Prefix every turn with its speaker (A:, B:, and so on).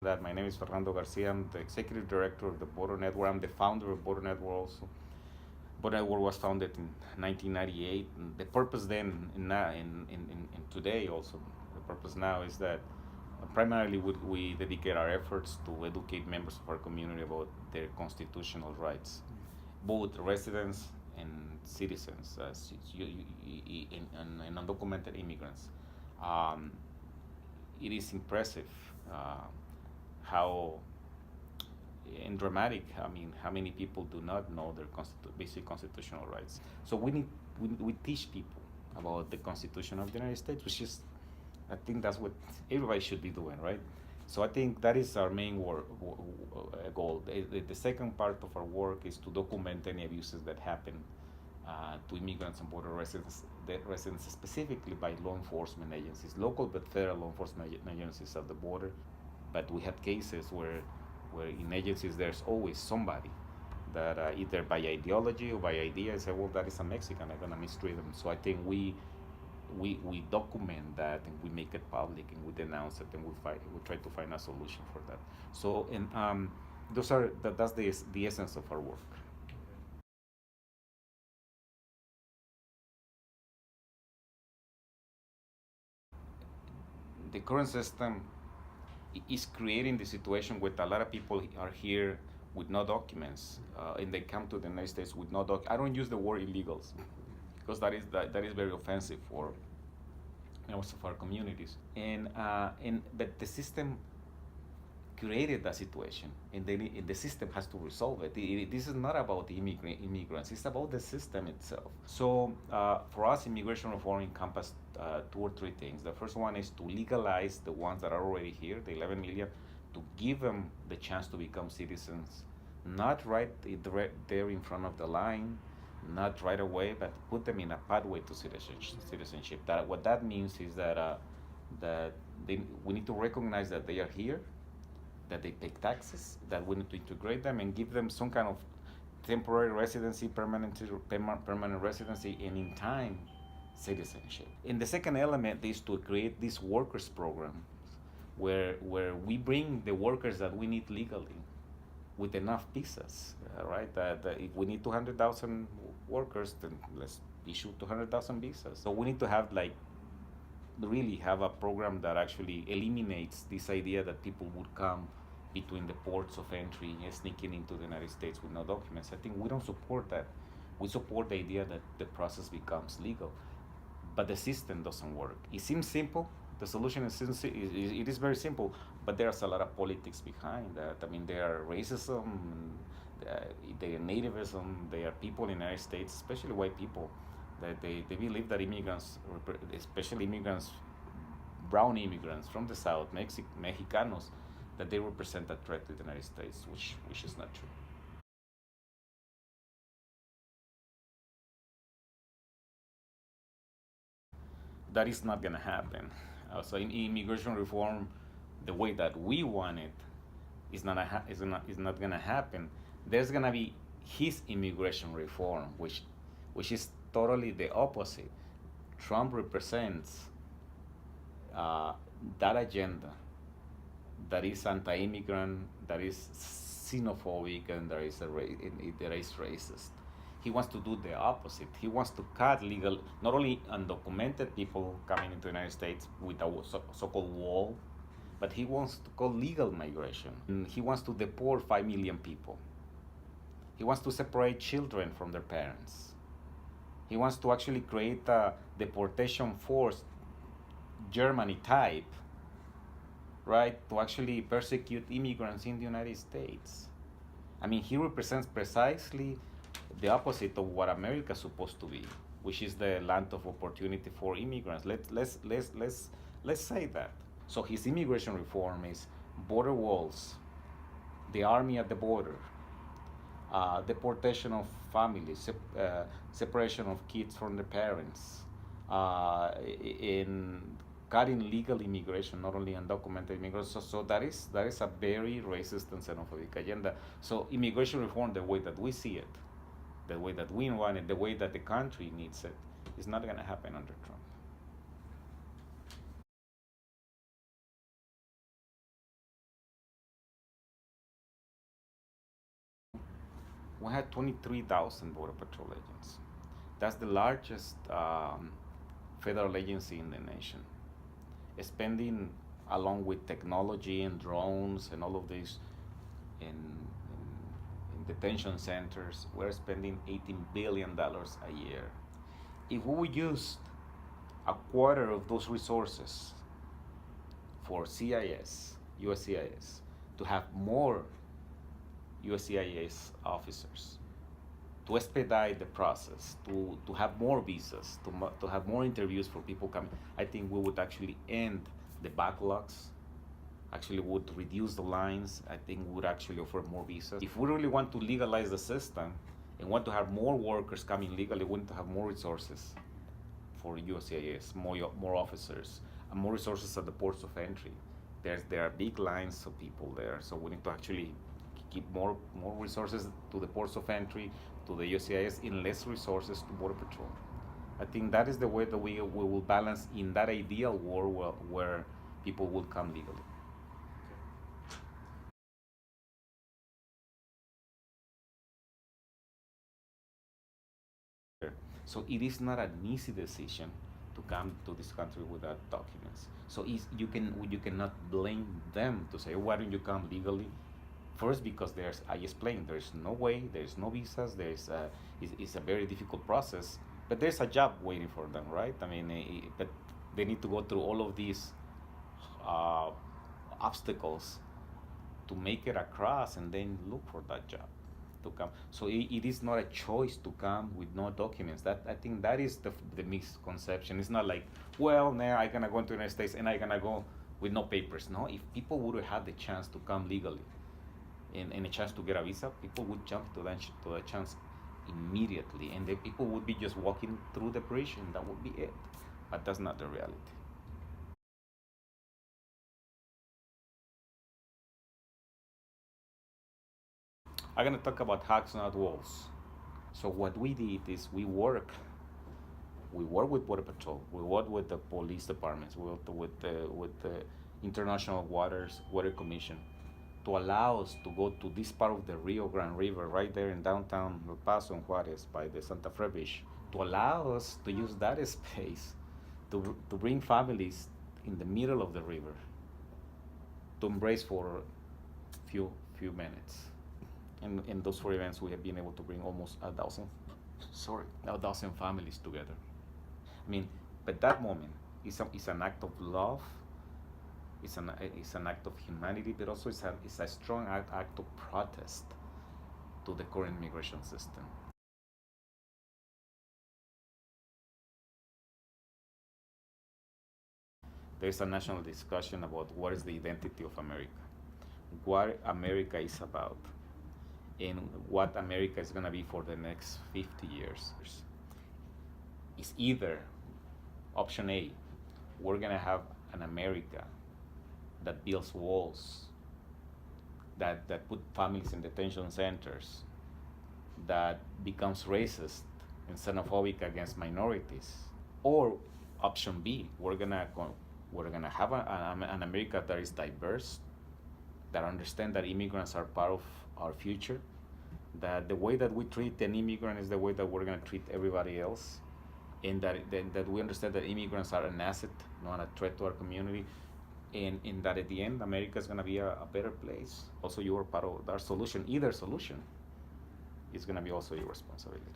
A: My name is Fernando Garcia. I'm the executive director of the Border Network. I'm the founder of Border Network also. Border Network was founded in 1998. And the purpose then, in today also, the purpose now is that primarily we dedicate our efforts to educate members of our community about their constitutional rights, both residents and citizens, and undocumented immigrants. Um, it is impressive how and dramatic. I mean, how many people do not know their basic constitutional rights? So we teach people about the Constitution of the United States, which is, I think that's what everybody should be doing, right? So I think that is our main goal. The second part of our work is to document any abuses that happen to immigrants and border residents specifically by law enforcement agencies, local but federal law enforcement agencies at the border. But we had cases where in agencies there's always somebody that either by ideology or by idea say, well, that is a Mexican, I'm gonna mistreat them. So I think we document that and we make it public and we denounce it and we try to find a solution for that. So and that's the essence of our work. The current system is creating the situation where a lot of people are here with no documents, and they come to the United States with no I don't use the word illegals because that is very offensive for most of our communities. And but the system created that situation, and then the system has to resolve it. This is not about the immigrants; it's about the system itself. So for us, immigration reform encompassed two or three things. The first one is to legalize the ones that are already here, the 11 million, to give them the chance to become citizens, not right there in front of the line, not right away, but put them in a pathway to citizenship. That what that means is that we need to recognize that they are here, that they pay taxes, that we need to integrate them and give them some kind of temporary residency, permanent residency, and in time, citizenship. And the second element is to create this workers program where we bring the workers that we need legally with enough visas, right? That if we need 200,000 workers, then let's issue 200,000 visas. So we need to have really have a program that actually eliminates this idea that people would come between the ports of entry and sneaking into the United States with no documents. I think we don't support that. We support the idea that the process becomes legal, but the system doesn't work. It seems simple. The solution is very simple, but there's a lot of politics behind that. I mean, there are racism, there are nativism, there are people in the United States, especially white people, that they believe that immigrants, especially immigrants, brown immigrants from the South, Mexicanos, that they represent a threat to the United States, which is not true. That is not going to happen. So in immigration reform, the way that we want it is not going to happen. There's going to be his immigration reform, which is totally the opposite. Trump represents that agenda that is anti-immigrant, that is xenophobic, and that is racist. He wants to do the opposite. He wants to cut legal, not only undocumented people coming into the United States with a so-called wall, but he wants to call legal migration. And he wants to deport 5 million people. He wants to separate children from their parents. He wants to actually create a deportation force, Germany type, right, to actually persecute immigrants in the United States. I mean, he represents precisely the opposite of what America is supposed to be, which is the land of opportunity for immigrants. Let's say that. So his immigration reform is border walls, the army at the border, deportation of families, separation of kids from their parents, in cutting legal immigration, not only undocumented immigrants. So that is a very racist and xenophobic agenda. So immigration reform, the way that we see it, the way that we want it, the way that the country needs it, is not going to happen under Trump. we had 23,000 Border Patrol agents. That's the largest federal agency in the nation. Spending, along with technology and drones and all of this, in detention centers, we're spending $18 billion a year. If we used a quarter of those resources for CIS, USCIS, to have more USCIS officers, to expedite the process, to have more visas, to have more interviews for people coming, I think we would actually end the backlogs, actually would reduce the lines. I think we would actually offer more visas. If we really want to legalize the system and want to have more workers coming legally, we need to have more resources for USCIS, more officers, and more resources at the ports of entry. There are big lines of people there, so we need to actually keep more resources to the ports of entry, to the USCIS, and less resources to Border Patrol. I think that is the way that we will balance in that ideal world where people will come legally. So it is not an easy decision to come to this country without documents. So you cannot blame them to say, why don't you come legally? First, because I explained, there's no way, there's no visas, it's a very difficult process, but there's a job waiting for them, right? I mean, but they need to go through all of these obstacles to make it across and then look for that job to come. So it is not a choice to come with no documents. I think that is the misconception. It's not like, well, now I'm gonna go into the United States and I'm gonna go with no papers. No, if people would have had the chance to come legally and a chance to get a visa, people would jump to that chance immediately, and the people would be just walking through the bridge, and that would be it. But that's not the reality. I'm gonna talk about hacks, not walls. So what we did is we work with Border Patrol, we work with the police departments, we work with the International Water Commission, to allow us to go to this part of the Rio Grande River right there in downtown El Paso and Juarez by the Santa Fe Beach, to allow us to use that space to bring families in the middle of the river to embrace for a few minutes. And in those 4 events, we have been able to bring almost 1,000 families together. I mean, but that moment is an act of love. It's an act of humanity, but also it's a strong act of protest to the current immigration system. There's a national discussion about what is the identity of America, what America is about, and what America is going to be for the next 50 years. It's either option A, we're going to have an America that builds walls, that put families in detention centers, that becomes racist and xenophobic against minorities, or option B, we're gonna have an America that is diverse, that understand that immigrants are part of our future, that the way that we treat an immigrant is the way that we're gonna treat everybody else, and that we understand that immigrants are an asset, not a threat to our community, and that at the end, America is going to be a better place. Also, you are part of our solution. Either solution is going to be also your responsibility.